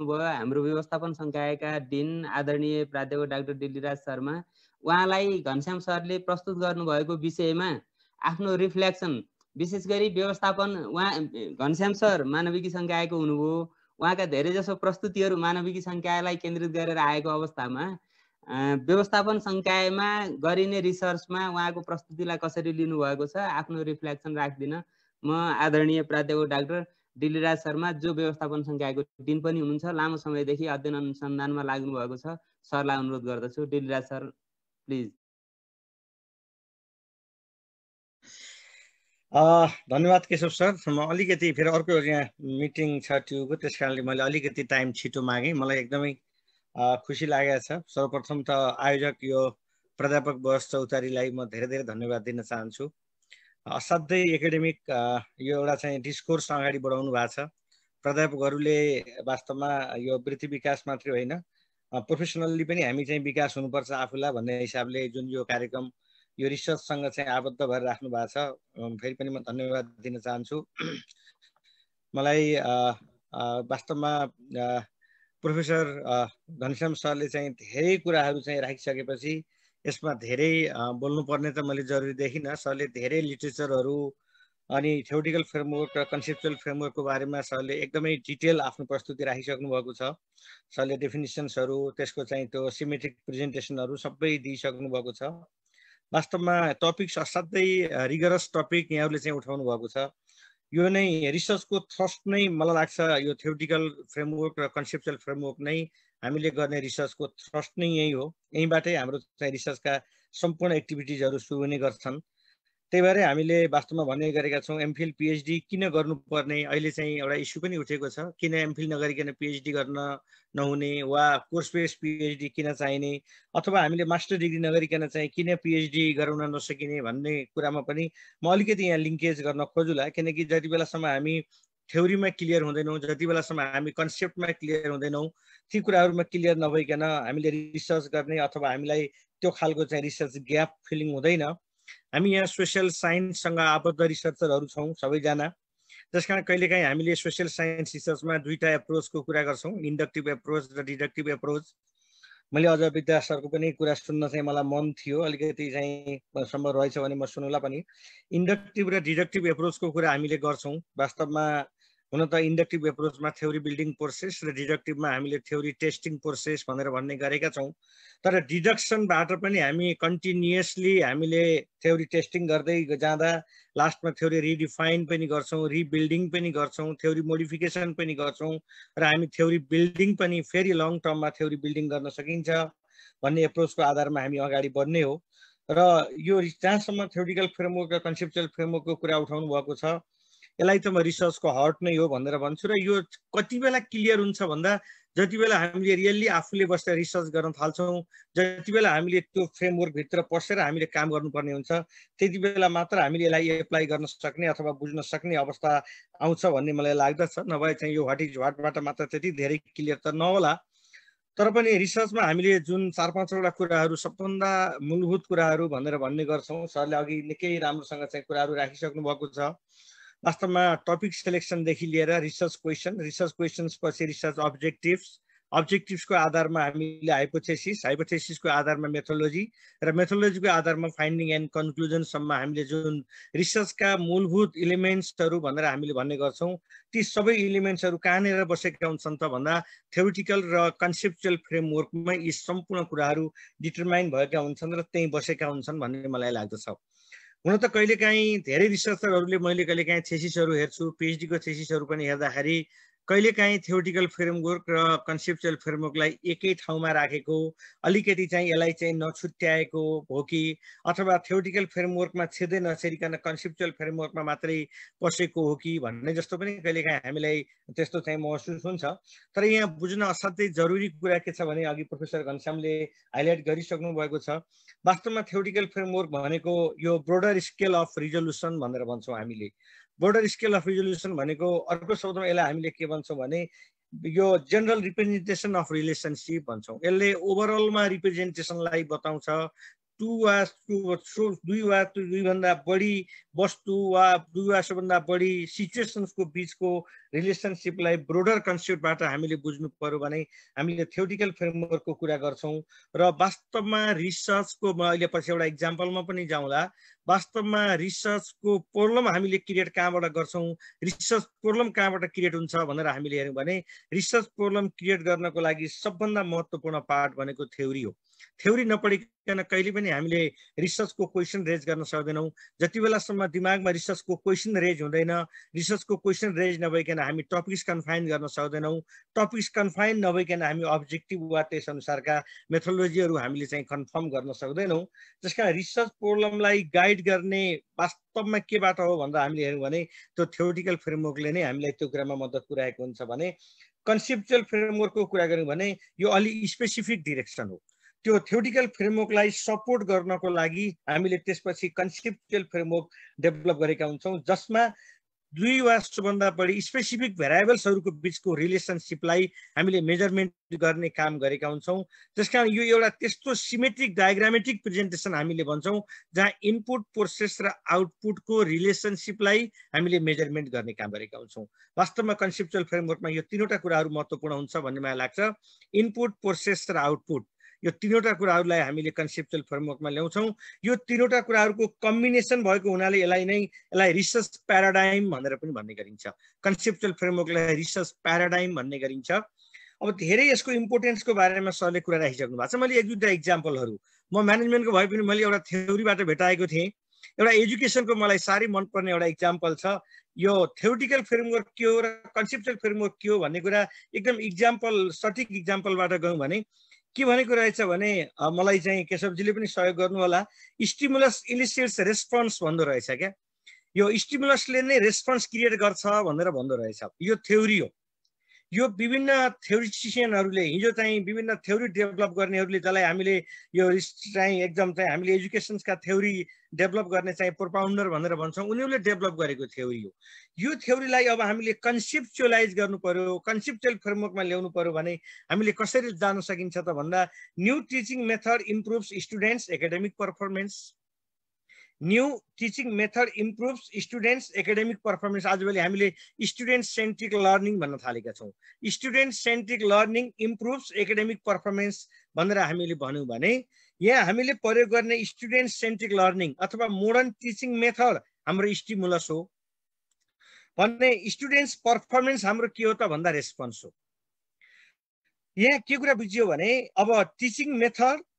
भयो हाम्रो व्यवस्थापन संकायका डिन आदरणीय प्राध्यापक डाक्टर डिल्लीराज शर्मा। उहाँलाई घनश्याम सरले प्रस्तुत गर्नुभएको विषयमा आफ्नो रिफ्लेक्सन, विशेष गरी व्यवस्थापन, उहाँ घनश्याम सर मानविकी संकायको हुनुभयो। उहाँका धेरैजसो प्रस्तुतिहरू मानविकी संकायलाई केन्द्रित गरेर आएको अवस्थामा व्यवस्थापन संकायमा गरिने रिसर्चमा उहाँको प्रस्तुतिलाई कसरी लिनुभएको छ आफ्नो रिफ्लेक्सन राख्दिन म आदरणीय प्राध्यापक डाक्टर डिल्लीराज शर्मा, जो व्यवस्थापन संकायको डिन पनि हुनुहुन्छ, लामो समयदेखि अध्ययन अनुसन्धानमा लाग्नु भएको छ, सरलाई अनुरोध गर्दछु। Dilliraj sir please. धन्यवाद केशव सर। म अलिकति फेरि अर्को यहाँ मिटिङ छ ट्युको, त्यस कारणले मैले अलिकति टाइम छिटो मागेँ। मलाई एकदमै खुसी लागेको छ। सर्वप्रथम त आयोजक यो प्राध्यापक वयस चौतारीलाई म धेरै धेरै धन्यवाद दिन चाहन्छु। असाध्यै एकाडेमिक यो एउटा चाहिँ डिस्कोर्स अगाडि बढाउनु भएको छ। प्राध्यापकहरूले वास्तवमा यो वृत्ति विकास मात्रै होइन, प्रोफेसनल्ली पनि हामी चाहिँ विकास हुनुपर्छ आफूलाई भन्ने हिसाबले जुन यो कार्यक्रम यो रिसर्चसँग चाहिँ आबद्ध भएर राख्नु भएको छ, फेरि पनि म धन्यवाद दिन चाहन्छु। मलाई वास्तवमा प्रोफेसर घनश्याम सरले चाहिँ धेरै कुराहरू चाहिँ राखिसकेपछि यसमा धेरै बोल्नुपर्ने त मैले जरुरी देखिनँ। सरले धेरै लिटरेचरहरू अनि थ्योरिटिकल फ्रेमवर्क र कन्सेप्चुअल फ्रेमवर्कको बारेमा सरले एकदमै डिटेल आफ्नो प्रस्तुति राखिसक्नु भएको छ। सरले डेफिनिसन्सहरू, त्यसको चाहिँ त्यो सिमेट्रिक प्रेजेन्टेसनहरू सबै दिइसक्नु भएको छ। वास्तवमा टपिक्स असाध्यै रिगरस टपिक यहाँहरूले चाहिँ उठाउनु भएको छ। यो नै रिसर्चको थ्रस्ट नै मलाई लाग्छ, यो थ्योरिटिकल फ्रेमवर्क र कन्सेप्चुअल फ्रेमवर्क नै हामीले गर्ने रिसर्चको थ्रस्ट नै यही हो। यहीँबाटै हाम्रो चाहिँ रिसर्चका सम्पूर्ण एक्टिभिटिजहरू सुरु हुने गर्छन्। त्यही भएर हामीले वास्तवमा भन्ने गरेका छौँ एमफिल पिएचडी किन गर्नुपर्ने। अहिले चाहिँ एउटा इस्यु पनि उठेको छ, किन एमफिल नगरिकन पिएचडी गर्न नहुने वा कोर्स बेस्ड पिएचडी किन चाहिने, अथवा हामीले मास्टर डिग्री नगरिकन चाहिँ किन पिएचडी गराउन नसकिने भन्ने कुरामा पनि म अलिकति यहाँ लिङ्केज गर्न खोजुला। किनकि जति बेलासम्म हामी थ्योरीमा क्लियर हुँदैनौँ, जति बेलासम्म हामी कन्सेप्टमा क्लियर हुँदैनौँ, ती कुराहरूमा क्लियर नभइकन हामीले रिसर्च गर्ने अथवा हामीलाई त्यो खालको चाहिँ रिसर्च ग्याप फिलिङ हुँदैन। हामी यहाँ सोसियल साइन्ससँग आबद्ध रिसर्चरहरू छौँ सबैजना। त्यसकारण कहिलेकाहीँ हामीले सोसियल साइन्स रिसर्चमा दुईटा एप्रोचको कुरा गर्छौँ, इन्डक्टिभ एप्रोच र डिडक्टिभ एप्रोच। मैले अझ विद्या सरको पनि कुरा सुन्न चाहिँ मलाई मन थियो, अलिकति चाहिँ सम्भव रहेछ भने म सुनौला पनि। इन्डक्टिभ र डिडक्टिभ एप्रोचको कुरा हामीले गर्छौँ। वास्तवमा हुन त इन्डक्टिभ एप्रोचमा थ्योरी बिल्डिङ प्रोसेस र डिडक्टिभमा हामीले थ्योरी टेस्टिङ प्रोसेस भनेर भन्ने गरेका छौँ। तर डिडक्सनबाट पनि हामी कन्टिन्युअसली हामीले थ्योरी टेस्टिङ गर्दै जाँदा लास्टमा थ्योरी रिडिफाइन पनि गर्छौँ, रिबिल्डिङ पनि गर्छौँ, थ्योरी मोडिफिकेसन पनि गर्छौँ र हामी थ्योरी बिल्डिङ पनि फेरि लङ टर्ममा थ्योरी बिल्डिङ गर्न सकिन्छ भन्ने एप्रोचको आधारमा हामी अगाडि बढ्ने हो। र यो जहाँसम्म थ्योरिटिकल फ्रेमवर्क र कन्सेप्चुअल फ्रेमवर्कको कुरा उठाउनु भएको छ, यसलाई त म रिसर्चको हर्ट नै हो भनेर भन्छु। र यो कति बेला क्लियर हुन्छ भन्दा जति बेला हामीले रियल्ली आफूले बसेर रिसर्च गर्न थाल्छौँ, जति बेला हामीले त्यो फ्रेमवर्कभित्र पसेर हामीले काम गर्नुपर्ने हुन्छ, त्यति बेला मात्र हामीले यसलाई एप्लाई गर्न सक्ने अथवा बुझ्न सक्ने अवस्था आउँछ भन्ने मलाई लाग्दछ। नभए चाहिँ यो व्हाट इज व्हाटबाट मात्र त्यति धेरै क्लियर त नहोला। तर पनि रिसर्चमा हामीले जुन 4-5वटा कुराहरू सबभन्दा मूलभूत कुराहरू भनेर भन्ने गर्छौँ, सरले अघि निकै राम्रोसँग चाहिँ कुराहरू राखिसक्नु भएको छ। वास्तवमा टपिक सेलेक्सनदेखि लिएर रिसर्च क्वेसन्स पछि रिसर्च अब्जेक्टिभ्सको आधारमा हामीले हाइपोथेसिसको आधारमा मेथोलोजी र मेथोलोजीको आधारमा फाइन्डिङ एन्ड कन्क्लुजनसम्म हामीले जुन रिसर्चका मूलभूत इलिमेन्ट्सहरू भनेर हामीले भन्ने गर्छौँ, ती सबै इलिमेन्ट्सहरू कहाँनिर बसेका हुन्छन् त भन्दा थ्योरिटिकल र कन्सेप्चुअल फ्रेमवर्कमा यी सम्पूर्ण कुराहरू डिटरमाइन भएका हुन्छन् र त्यहीँ बसेका हुन्छन् भन्ने मलाई लाग्दछ। हुन त कहिलेकाहीँ धेरै रिसर्चरहरूले मैले कहिलेकाहीँ थेसिसहरू हेर्छु, पिएचडीको थेसिसहरू पनि हेर्दाखेरि कहिलेकाहीँ थ्योरिटिकल फ्रेमवर्क र कन्सेप्चुअल फ्रेमवर्कलाई एकै ठाउँमा राखेको, अलिकति चाहिँ यसलाई चाहिँ नछुट्याएको हो कि अथवा थ्योरिटिकल फ्रेमवर्कमा छिर्दै नछिरिकन कन्सेप्चुअल फ्रेमवर्कमा मात्रै पसेको हो कि भन्ने जस्तो पनि कहिलेकाहीँ हामीलाई त्यस्तो चाहिँ महसुस हुन्छ। तर यहाँ बुझ्न असाध्यै जरुरी कुरा के छ भने अघि प्रोफेसर घनश्यामले हाइलाइट गरिसक्नु भएको छ, वास्तवमा थ्योरिटिकल फ्रेमवर्क भनेको यो ब्रोडर स्केल अफ रिजोल्युसन भनेर भन्छौँ हामीले। ब्रोडर स्केल अफ रिजोल्युसन भनेको अर्को शब्दमा यसलाई हामीले के भन्छौँ भने यो जेनरल रिप्रेजेन्टेसन अफ रिलेसनसिप भन्छौँ। यसले ओभरअलमा रिप्रेजेन्टेसनलाई बताउँछ, दुई वा दुईभन्दा बढी वस्तु वा दुई वा सबभन्दा बढी सिचुएसन्सको बिचको रिलेसनसिपलाई ब्रोडर कन्सेप्टबाट हामीले बुझ्नु पर्यो भने हामीले थ्योरिटिकल फ्रेमवर्कको कुरा गर्छौँ र वास्तवमा रिसर्चको म अहिले पछि एउटा इक्जाम्पलमा पनि जाउँला वास्तवमा रिसर्चको प्रब्लम हामीले क्रिएट कहाँबाट गर्छौँ रिसर्च प्रब्लम कहाँबाट क्रिएट हुन्छ भनेर हामीले हेर्यौँ भने रिसर्च प्रब्लम क्रिएट गर्नको लागि सबभन्दा महत्त्वपूर्ण पार्ट भनेको थ्योरी हो थ्योरी नपढिकन कहिले पनि हामीले रिसर्चको क्वेसन रेज गर्न सक्दैनौँ जति बेलासम्म दिमागमा रिसर्चको क्वेसन रेज हुँदैन रिसर्चको क्वेसन रेज नभइकन हामी टपिक्स कन्फाइन गर्न सक्दैनौँ टपिक्स कन्फाइन नभइकन हामी अब्जेक्टिभ वा त्यस अनुसारका मेथोडोलोजीहरू हामीले चाहिँ कन्फर्म गर्न सक्दैनौँ त्यसकारण रिसर्च प्रब्लमलाई गाइड गर्ने वास्तवमा केबाट हो भनेर हामीले हेर्यौँ भने त्यो थ्योरिटिकल फ्रेमवर्कले नै हामीलाई त्यो कुरामा मद्दत पुर्याएको हुन्छ भने कन्सेप्चुअल फ्रेमवर्कको कुरा गऱ्यौँ भने यो अलि स्पेसिफिक डिरेक्सन हो त्यो थ्योरिटिकल फ्रेमवर्कलाई सपोर्ट गर्नको लागि हामीले त्यसपछि कन्सेप्चुअल फ्रेमवर्क डेभलप गरेका हुन्छौँ जसमा दुई वा सबभन्दा बढी स्पेसिफिक भेरिएबल्सहरूको बिचको रिलेसनसिपलाई हामीले मेजरमेन्ट गर्ने काम गरेका हुन्छौँ त्यसकारण यो एउटा त्यस्तो सिमेट्रिक डायग्रामेटिक प्रेजेन्टेसन हामीले भन्छौँ जहाँ इनपुट प्रोसेस र आउटपुटको रिलेसनसिपलाई हामीले मेजरमेन्ट गर्ने काम गरेका हुन्छौँ वास्तवमा कन्सेप्चुअल फ्रेमवर्कमा यो तीनवटा कुराहरू महत्त्वपूर्ण हुन्छ भन्ने मलाई लाग्छ इनपुट प्रोसेस र आउटपुट यो तीनवटा कुराहरूलाई हामीले कन्सेप्चुअल फ्रेमवर्कमा ल्याउँछौँ यो तीनवटा कुराहरूको कम्बिनेसन भएको हुनाले यसलाई रिसर्च प्याराडाइम भनेर पनि भन्ने गरिन्छ कन्सेप्चुअल फ्रेमवर्कलाई रिसर्च प्याराडाइम भन्ने गरिन्छ अब धेरै यसको इम्पोर्टेन्सको बारेमा सरले कुरा राखिसक्नु भएको छ मैले एक दुईवटा इक्जाम्पलहरू म म्यानेजमेन्टको भए पनि मैले एउटा थ्योरीबाट भेटाएको थिएँ एउटा एजुकेसनको मलाई साह्रै मनपर्ने एउटा इक्जाम्पल छ यो थ्योरिटिकल फ्रेमवर्क के हो र कन्सेप्चुअल फ्रेमवर्क के हो भन्ने कुरा एकदम इक्जाम्पल सठिक इक्जाम्पलबाट गयौँ भने के भनेको रहेछ भने मलाई चाहिँ केशवजीले पनि सहयोग गर्नु होला स्टिमुलस इलिसिट्स रेस्पोन्स भन्दो रहेछ क्या यो स्टिमुलसले नै रेस्पोन्स क्रिएट गर्छ भनेर भन्दो रहेछ यो थ्योरी हो यो विभिन्न थ्योरिटिसियनहरूले हिजो चाहिँ विभिन्न थ्योरी डेभलप गर्नेहरूले जसलाई हामीले यो चाहिँ एकदम चाहिँ हामीले एजुकेसन्सका थ्योरी डेभलप गर्ने चाहिँ प्रोपाउन्डर भनेर भन्छौँ उनीहरूले डेभलप गरेको थ्योरी हो यो थ्योरीलाई अब हामीले कन्सेप्चुअलाइज गर्नु पर्यो कन्सेप्चुअल फ्रेमवर्कमा ल्याउनु पर्यो भने हामीले कसरी जान सकिन्छ त भन्दा new teaching method improves students academic performance new teaching method improves students academic performance आजभोलि हामीले स्टुडेन्ट सेन्ट्रिक लर्निङ भन्न थालेका छौँ student centric learning improves academic performance भनेर हामीले भन्यौँ भने यहाँ हामीले प्रयोग गर्ने स्टुडेन्ट सेन्ट्रिक लर्निङ अथवा मोडर्न टिचिङ मेथड हाम्रो स्टिमुलस हो भने स्टुडेन्ट्स पर्फर्मेन्स हाम्रो के हो त भन्दा रेस्पोन्स हो यहाँ के कुरा बुझियो भने अब teaching method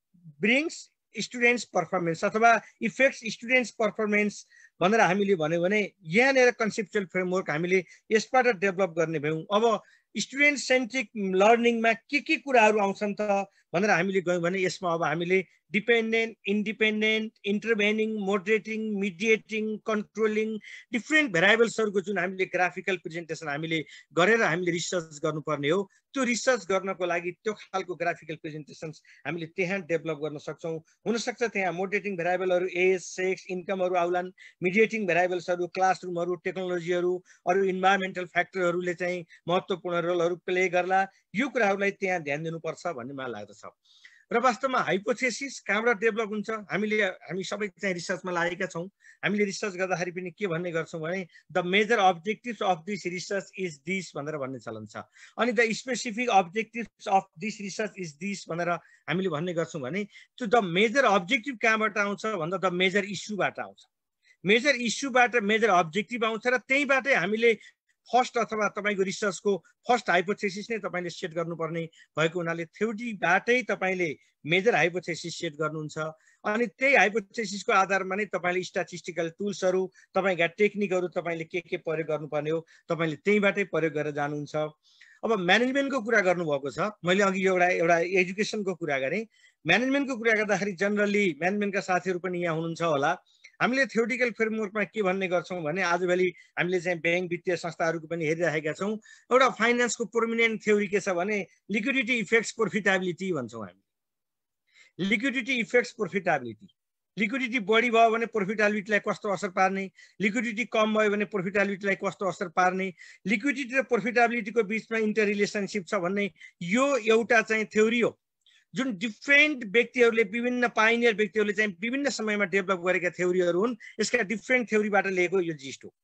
brings students performance अथवा इफेक्ट्स स्टुडेन्ट्स पर्फर्मेन्स भनेर हामीले भन्यो भने यहाँनिर कन्सेप्चुअल फ्रेमवर्क हामीले यसबाट डेभलप गर्ने भयौँ अब स्टुडेन्ट सेन्ट्रिक लर्निङमा के कुराहरू आउँछन् त भनेर हामीले गयौँ भने यसमा अब हामीले dependent independent intervening मोडरेटिङ मिडिएटिङ controlling different भेरिएबल्सहरूको जुन हामीले ग्राफिकल प्रेजेन्टेसन हामीले गरेर हामीले रिसर्च गर्नुपर्ने हो त्यो रिसर्च गर्नको लागि त्यो खालको ग्राफिकल प्रेजेन्टेसन्स हामीले त्यहाँ डेभलप गर्न सक्छौँ हुनसक्छ त्यहाँ मोडरेटिङ भेरिएबलहरू एज सेक्स इन्कमहरू आउलान् मिडिएटिङ भेरिएबल्सहरू क्लासरुमहरू टेक्नोलोजीहरू अरू इन्भाइरोमेन्टल फ्याक्टरहरूले चाहिँ महत्त्वपूर्ण रोलहरू प्ले गर्ला यो कुराहरूलाई त्यहाँ ध्यान दिनुपर्छ भन्ने मलाई लाग्दछ र वास्तवमा हाइपोथेसिस कहाँबाट डेभलप हुन्छ हामी सबै चाहिँ रिसर्चमा लागेका छौँ हामीले रिसर्च गर्दाखेरि पनि के भन्ने गर्छौँ भने the major objectives of this research is this भनेर भन्ने चलन छ अनि the specific objectives of this research is this भनेर हामीले भन्ने गर्छौँ भने त्यो द मेजर अब्जेक्टिभ कहाँबाट आउँछ भन्दा द मेजर इस्युबाट आउँछ मेजर इस्युबाट मेजर अब्जेक्टिभ आउँछ र त्यहीँबाटै हामीले फर्स्ट अथवा तपाईँको रिसर्चको फर्स्ट हाइपोथेसिस नै तपाईँले सेट गर्नुपर्ने भएको हुनाले थ्योरीबाटै तपाईँले मेजर हाइपोथेसिस सेट गर्नुहुन्छ अनि त्यही हाइपोथेसिसको आधारमा नै तपाईँले स्ट्याटिस्टिकल टुल्सहरू तपाईँका टेक्निकहरू तपाईँले के प्रयोग गर्नुपर्ने हो तपाईँले त्यहीँबाटै प्रयोग गरेर जानुहुन्छ अब म्यानेजमेन्टको कुरा गर्नुभएको छ मैले अघि एउटा एजुकेसनको कुरा गरेँ म्यानेजमेन्टको कुरा गर्दाखेरि जनरली म्यानेजमेन्टका साथीहरू पनि यहाँ हुनुहुन्छ होला हामीले थ्योरिटिकल फ्रेमवर्कमा के भन्ने गर्छौँ भने आजभोलि हामीले चाहिँ ब्याङ्क वित्तीय संस्थाहरूको पनि हेरिरहेका छौँ एउटा फाइनेन्सको प्रोमिनेन्ट थ्योरी के छ भने लिक्विडिटी इफेक्ट्स प्रोफिटेबिलिटी भन्छौँ हामी लिक्विडिटी इफेक्ट्स प्रोफिटेबिलिटी लिक्विडिटी बढी भयो भने प्रोफिटेबिलिटीलाई कस्तो असर पार्ने लिक्विडिटी कम भयो भने प्रोफिटेबिलिटीलाई कस्तो असर पार्ने लिक्विडिटी र प्रोफिटेबिलिटीको बिचमा इन्टर रिलेसनसिप छ भन्ने यो एउटा चाहिँ थ्योरी हो जुन डिफ्रेन्ट व्यक्तिहरूले विभिन्न पाइनियर व्यक्तिहरूले चाहिँ विभिन्न समयमा डेभलप गरेका थ्योरीहरू हुन्। यसका डिफ्रेन्ट थ्योरीबाट लिएको यो जिस्ट हो।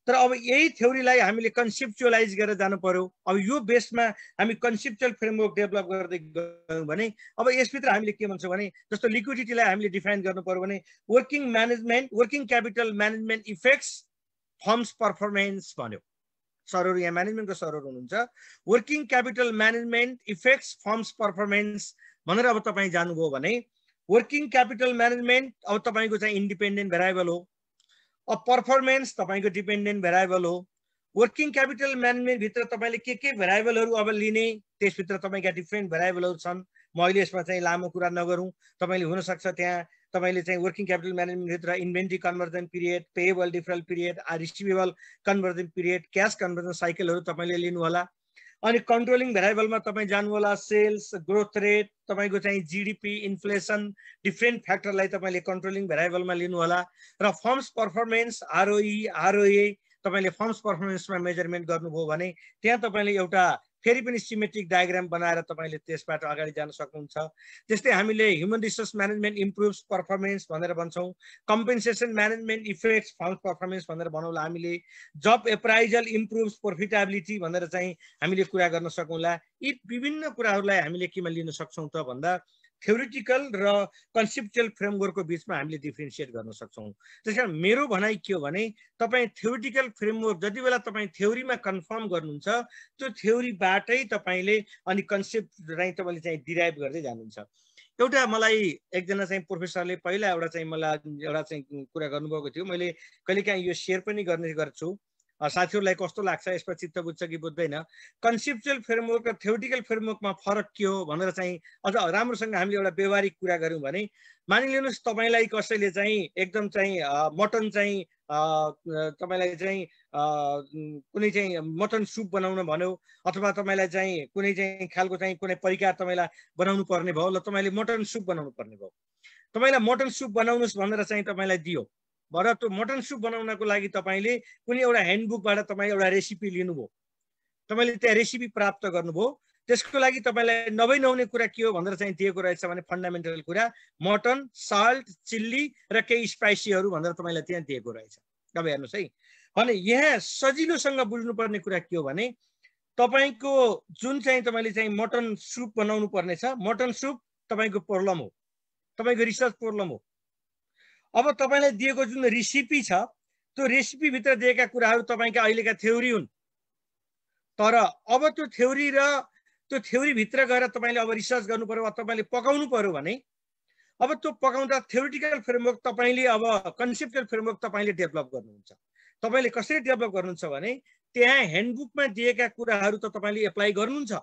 तर अब यही थ्योरीलाई हामीले कन्सेप्चुअलाइज गरेर जानु पर्यो। अब यो बेसमा हामी कन्सेप्चुअल फ्रेमवर्क डेभलप गर्दै गयौँ भने अब यसभित्र हामीले के भन्छौँ भने जस्तो लिक्विडिटीलाई हामीले डिफाइन गर्नु पर्यो भने working capital management effects firms performance भन्यो। सरहरू यहाँ म्यानेजमेन्टको सरहरू हुनुहुन्छ। Working capital management effects firms performance भनेर अब तपाईँ जानुभयो भने वर्किङ क्यापिटल म्यानेजमेन्ट अब तपाईँको चाहिँ इन्डिपेन्डेन्ट भेरिएबल हो। अब पर्फर्मेन्स तपाईँको डिपेन्डेन्ट भेरिएबल हो। वर्किङ क्यापिटल म्यानेजमेन्ट भित्र तपाईँले के भेरिएबलहरू अब लिने, त्यसभित्र तपाईँका डिफ्रेन्ट भेरिएबलहरू छन्। म अहिले यसमा चाहिँ लामो कुरा नगरौँ। तपाईँले हुनसक्छ त्यहाँ तपाईँले चाहिँ वर्किङ क्यापिटल म्यानेजमेन्ट भित्र inventory conversion period, payable deferral period, receivable conversion period, cash conversion साइकलहरू तपाईँले लिनु होला। अनि कन्ट्रोलिङ भेरिएबलमा तपाईँ जानु होला सेल्स, ग्रोथ रेट, तपाईँको चाहिँ जीडीपी, इन्फ्लेसन, डिफ्रेन्ट फ्याक्टरलाई तपाईँले कन्ट्रोलिङ भेरिएबलमा लिनु होला। र फर्म्स पर्फर्मेन्स आरओई, आरओए तपाईँले फर्म्स पर्फर्मेन्समा मेजरमेन्ट गर्नुभयो भने त्यहाँ तपाईँले एउटा फेरि पनि सिमेट्रिक डायग्राम बनाएर तपाईँले त्यसबाट अगाडि जान सक्नुहुन्छ। त्यस्तै हामीले ह्युमन रिसोर्स म्यानेजमेन्ट इम्प्रुभ्स पर्फर्मेन्स भनेर भन्छौँ। Compensation management effects firms performance भनेर भनौँला हामीले। जब एप्राइजल इम्प्रुभ्स प्रोफिटेबिलिटी भनेर चाहिँ हामीले कुरा गर्न सकौँला। यी विभिन्न कुराहरूलाई हामीले केमा लिन सक्छौँ त भन्दा थ्योरिटिकल र कन्सेप्चुअल फ्रेमवर्कको बिचमा हामीले डिफ्रेन्सिएट गर्न सक्छौँ। त्यसकारण मेरो भनाइ के हो भने तपाईँ थ्योरिटिकल फ्रेमवर्क जति बेला तपाईँ थ्योरीमा कन्फर्म गर्नुहुन्छ त्यो थ्योरीबाटै तपाईँले अनि कन्सेप्ट चाहिँ तपाईँले चाहिँ डिराइभ गर्दै जानुहुन्छ। एउटा मलाई एकजना चाहिँ प्रोफेसरले पहिला एउटा चाहिँ मलाई एउटा चाहिँ कुरा गर्नुभएको थियो। मैले कहिलेकाहीँ यो सेयर पनि गर्ने गर्छु। साथीहरूलाई कस्तो लाग्छ, यसमा चित्त बुझ्छ कि बुझ्दैन? कन्सेप्चुअल फ्रेमवर्क र थ्योरिटिकल फ्रेमवर्कमा फरक के हो भनेर चाहिँ अझ राम्रोसँग हामीले एउटा व्यवहारिक कुरा गऱ्यौँ भने मानिलिनुहोस् तपाईँलाई कसैले चाहिँ एकदम चाहिँ मटन चाहिँ तपाईँलाई चाहिँ कुनै चाहिँ मटन सुप बनाउन भन्यो अथवा तपाईँलाई चाहिँ कुनै चाहिँ खालको चाहिँ कुनै परिकार तपाईँलाई बनाउनु पर्ने भयो, ल तपाईँले मटन सुप बनाउनु पर्ने भयो। तपाईँलाई मटन सुप बनाउनुहोस् भनेर चाहिँ तपाईँलाई दियो। भएर त्यो मटन सुप बनाउनको लागि तपाईँले कुनै एउटा ह्यान्डबुकबाट तपाईँ एउटा रेसिपी लिनुभयो। तपाईँले त्यहाँ रेसिपी प्राप्त गर्नुभयो। त्यसको लागि तपाईँलाई नहुने कुरा के हो भनेर चाहिँ दिएको रहेछ भने फन्डामेन्टल कुरा मटन, साल्ट, चिल्ली र केही स्पाइसीहरू भनेर तपाईँलाई त्यहाँ दिएको रहेछ। अब हेर्नुहोस् है, भने यहाँ सजिलोसँग बुझ्नुपर्ने कुरा के हो भने तपाईँको जुन चाहिँ तपाईँले चाहिँ मटन सुप बनाउनु पर्ने छ, मटन सुप तपाईँको प्रब्लम हो, तपाईँको रिसर्च प्रब्लम हो। अब तपाईँलाई दिएको जुन रेसिपी छ त्यो रेसिपीभित्र दिएका कुराहरू तपाईँका अहिलेका थ्योरी हुन्। तर अब त्यो थ्योरी र त्यो थ्योरीभित्र गएर तपाईँले अब रिसर्च गर्नु पर्यो, तपाईँले पकाउनु पर्यो भने अब त्यो पकाउँदा थ्योरिटिकल फ्रेमवर्क तपाईँले अब कन्सेप्चुअल फ्रेमवर्क तपाईँले डेभलप गर्नुहुन्छ। तपाईँले कसरी डेभलप गर्नुहुन्छ भने त्यहाँ ह्यान्डबुकमा दिएका कुराहरू त तपाईँले एप्लाई गर्नुहुन्छ,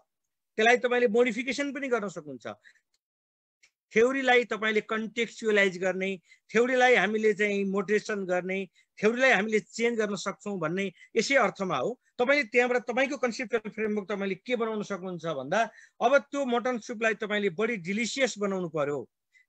त्यसलाई तपाईँले मोडिफिकेसन पनि गर्न सक्नुहुन्छ। थ्योरीलाई तपाईँले कन्टेक्चुअलाइज गर्ने, थ्योरीलाई हामीले चाहिँ मोडरेसन गर्ने, थ्योरीलाई हामीले चेन्ज गर्न सक्छौँ भन्ने यसै अर्थमा हो। तपाईँले त्यहाँबाट तपाईँको कन्सेप्चुअल फ्रेमवर्क तपाईँले के बनाउन सक्नुहुन्छ भन्दा अब त्यो मटन सुपलाई तपाईँले बढी डिलिसियस बनाउनु पर्यो।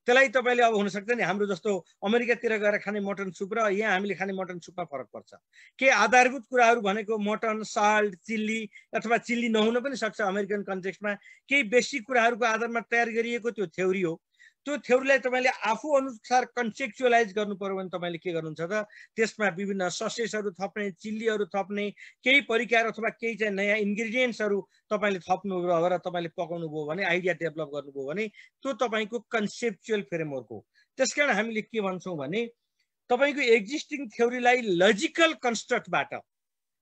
त्यसलाई तपाईँले अब हुनसक्छ नि हाम्रो जस्तो अमेरिकातिर गएर खाने मटन सुप र यहाँ हामीले खाने मटन सुपमा फरक पर्छ। के आधारभूत कुराहरू भनेको मटन, साल्ट, चिल्ली अथवा चिल्ली नहुन पनि सक्छ अमेरिकन कन्टेक्स्टमा। केही बेसिक कुराहरूको आधारमा तयार गरिएको त्यो थ्योरी हो। त्यो थ्योरीलाई तपाईँले आफू अनुसार कन्सेप्चुअलाइज गर्नु पर्यो भने तपाईँले के गर्नुहुन्छ त त्यसमा विभिन्न ससेसहरू थप्ने, चिल्लीहरू थप्ने, केही परिकार अथवा केही चाहिँ नयाँ इन्ग्रिडियन्ट्सहरू तपाईँले थप्नुभयो र तपाईँले पकाउनु भयो भने आइडिया डेभलप गर्नुभयो भने त्यो तपाईँको कन्सेप्चुअल फ्रेमवर्क हो। त्यसकारण हामीले के भन्छौँ भने तपाईँको एक्जिस्टिङ थ्योरीलाई लजिकल कन्स्ट्रक्टबाट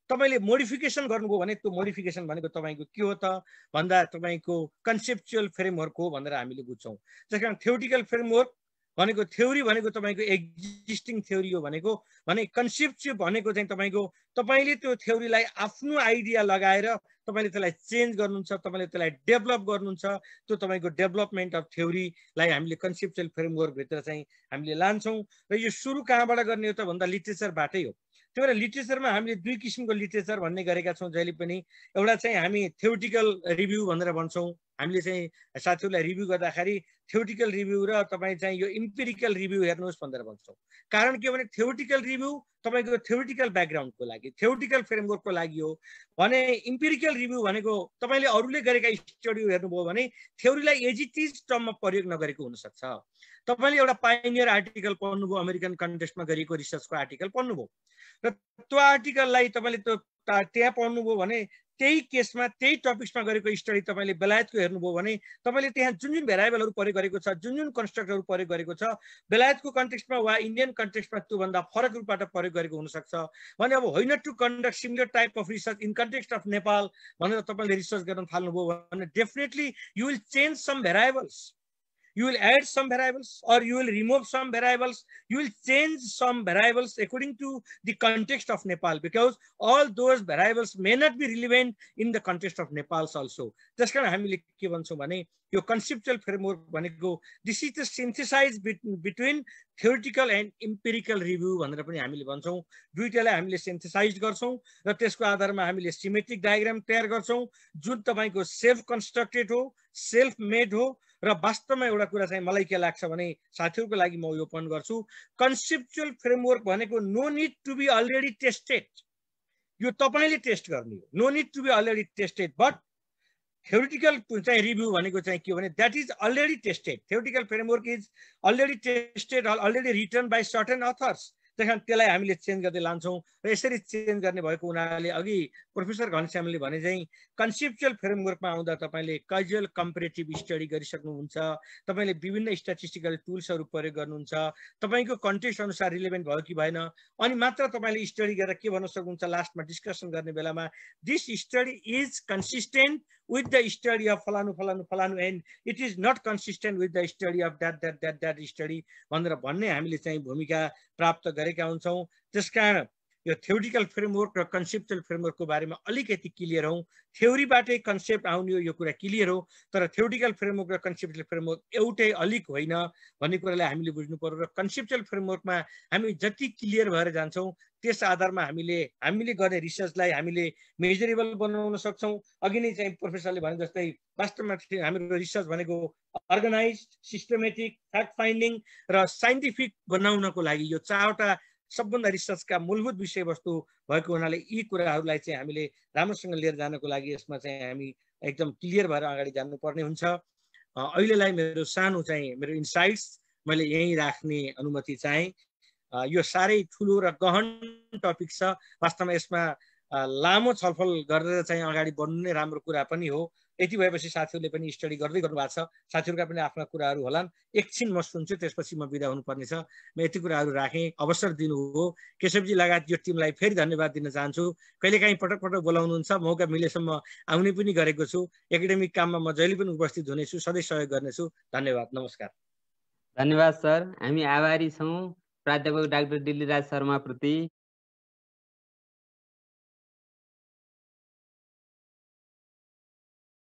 तपाईँले मोडिफिकेसन गर्नुभयो भने त्यो मोडिफिकेसन भनेको तपाईँको के हो त भन्दा तपाईँको कन्सेप्चुअल फ्रेमवर्क हो भनेर हामीले बुझ्छौँ। त्यस कारण थ्योरिटिकल फ्रेमवर्क भनेको थ्योरी भनेको तपाईँको एक्जिस्टिङ थ्योरी हो भनेको भने कन्सेप्ट भनेको चाहिँ तपाईँले त्यो थ्योरीलाई आफ्नो आइडिया लगाएर तपाईँले त्यसलाई चेन्ज गर्नुहुन्छ, तपाईँले त्यसलाई डेभलप गर्नुहुन्छ। त्यो तपाईँको डेभलपमेन्ट अफ थ्योरीलाई हामीले कन्सेप्चुअल फ्रेमवर्कभित्र चाहिँ हामीले लान्छौँ। र यो सुरु कहाँबाट गर्ने हो त भन्दा लिटरेचरबाटै हो। त्यही भएर लिटरेचरमा हामीले दुई किसिमको लिटरेचर भन्ने गरेका छौँ जहिले पनि। एउटा चाहिँ हामी थ्योरिटिकल रिभ्यू भनेर भन्छौँ। हामीले चाहिँ साथीहरूलाई रिभ्यू गर्दाखेरि थ्योरिटिकल रिभ्यू र तपाईँ चाहिँ यो इम्पिरिकल रिभ्यू हेर्नुहोस् भनेर भन्छौँ। कारण के भने थ्योरिटिकल रिभ्यू तपाईँको थ्योरिटिकल ब्याकग्राउन्डको लागि, थ्योरिटिकल फ्रेमवर्कको लागि हो भने इम्पिरिकल रिभ्यू भनेको तपाईले अरूले गरेका स्टडी हेर्नुभयो भने थ्योरीलाई एज इट इज टर्ममा प्रयोग नगरेको हुनसक्छ। तपाईले एउटा पाइनियर आर्टिकल पढ्नुभयो, अमेरिकन कन्टेक्स्टमा गरिएको रिसर्चको आर्टिकल पढ्नुभयो र त्यो आर्टिकललाई तपाईले त्यहाँ पढ्नुभयो भने त्यही केसमा त्यही टपिक्समा गरेको स्टडी तपाईले बेलायतको हेर्नुभयो भने तपाईले त्यहाँ जुन जुन भेरिएबलहरू प्रयोग गरेको छ, जुन जुन कन्स्ट्रक्टहरू प्रयोग गरेको छ, बेलायतको कन्टेक्स्टमा वा इन्डियन कन्टेक्स्टमा त्योभन्दा फरक रूपबाट प्रयोग गरेको हुनसक्छ भने अब होइन to conduct similar type of research in context of Nepal भनेर तपाईले रिसर्च गर्न थाल्नुभयो भने definitely you will change some variables, you will add some variables or you will remove some variables, you will change some variables according to the context of Nepal, because all those variables may not be relevant in the context of Nepal also. त्यसकारण हामीले के भन्छौं भने यो conceptual framework भनेको this is the synthesize between theoretical and empirical review भनेर पनि हामीले भन्छौं। दुईटैलाई हामीले synthesize गर्छौं र त्यसको आधारमा हामीले symmetric diagram तयार गर्छौं जुन तपाईको self constructed हो, self made हो र वास्तवमा एउटा कुरा चाहिँ मलाई के लाग्छ भने साथीहरुको लागि म यो ओपन गर्छु, कन्सेप्चुअल फ्रेमवर्क भनेको no need to be already tested, यो तपाईले टेस्ट गर्ने हो, no need to be already tested, but theoretical चाहिँ रिभ्यू भनेको चाहिँ के भने that is already tested, theoretical framework is already tested, already written by certain authors, त्यसैले त्यसलाई हामीले चेन्ज गर्दै लान्छौं र यसरी चेन्ज गर्ने भएको हुनाले अघि प्रोफेसर घनश्यामले भने चाहिँ कन्सेप्चुअल फ्रेमवर्कमा आउँदा तपाईले कैजुअल कम्पेरेटिभ स्टडी गरिसक्नुहुन्छ, तपाईले विभिन्न स्ट्याटिस्टिकल टुल्सहरु प्रयोग गर्नुहुन्छ, तपाईको कन्टेक्स्ट अनुसार रिलेभेन्ट भयो कि भएन अनि मात्र तपाईले स्टडी गरेर के भन्न सक्नुहुन्छ लास्टमा डिस्कसन गर्ने बेलामा this study is consistent with the study of falanu falanu falanu and it is not consistent with the study of that study भनेर भन्ने हामीले चाहिँ भूमिका प्राप्त गरेका हुन्छौं। त्यसकारण यो थ्योरिटिकल फ्रेमवर्क र कन्सेप्चुअल फ्रेमवर्कको बारेमा अलिकति क्लियर हौं, थ्योरीबाटै कन्सेप्ट आउने यो कुरा क्लियर हो, तर थ्योरिटिकल फ्रेमवर्क र कन्सेप्चुअल फ्रेमवर्क एउटै अलिक होइन भन्ने कुरालाई हामीले बुझ्नु पर्यो र कन्सेप्चुअल फ्रेमवर्कमा हामी जति क्लियर भएर जान्छौं त्यस आधारमा हामीले गर्ने रिसर्चलाई हामीले मेजरेबल बनाउन सक्छौं। अघि नै चाहिँ प्रोफेसरले भने जस्तै वास्तवमा हाम्रो रिसर्च भनेको अर्गनाइज्ड, सिस्टमेटिक, फ्याक्ट फाइन्डिङ र साइन्टिफिक बनाउनको लागि यो चारवटा सबभन्दा रिसर्चका मूलभूत विषयवस्तु भएको हुनाले यी कुराहरूलाई चाहिँ हामीले राम्रोसँग लिएर जानको लागि यसमा चाहिँ हामी एकदम क्लियर भएर अगाडि जानुपर्ने हुन्छ। अहिलेलाई मेरो सानो चाहिँ मेरो इन्साइट्स मैले यही राख्ने अनुमति चाहे। यो सारै ठुलो र गहन टपिक छ, वास्तवमा यसमा लामो छलफल गरेर चाहिँ अगाडि बढ्नु नै राम्रो कुरा पनि हो। यति भएपछि साथीहरुले पनि स्टडी गर्दै गर्नु भएको छ, साथीहरुका पनि आफ्ना कुराहरु होलान्, एकछिन म सुन्छु त्यसपछि म बिदा हुनुपर्ने छ। म यति कुराहरु राखे, अवसर दिनु हो। केशवजी लगायत यो टिमलाई फेरि धन्यवाद दिन चाहन्छु। कहिलेकाहीँ पटक पटक बोलाउनुहुन्छ, मौका मिलेसम्म आउने पनि गरेको छु। एकाडेमिक काममा म जहिले पनि उपस्थित हुनेछु, सधैँ सहयोग गर्नेछु। धन्यवाद, नमस्कार। धन्यवाद सर, हामी आभारी छौं प्राध्यापक डाक्टर दिल्लीराज शर्मा प्रति।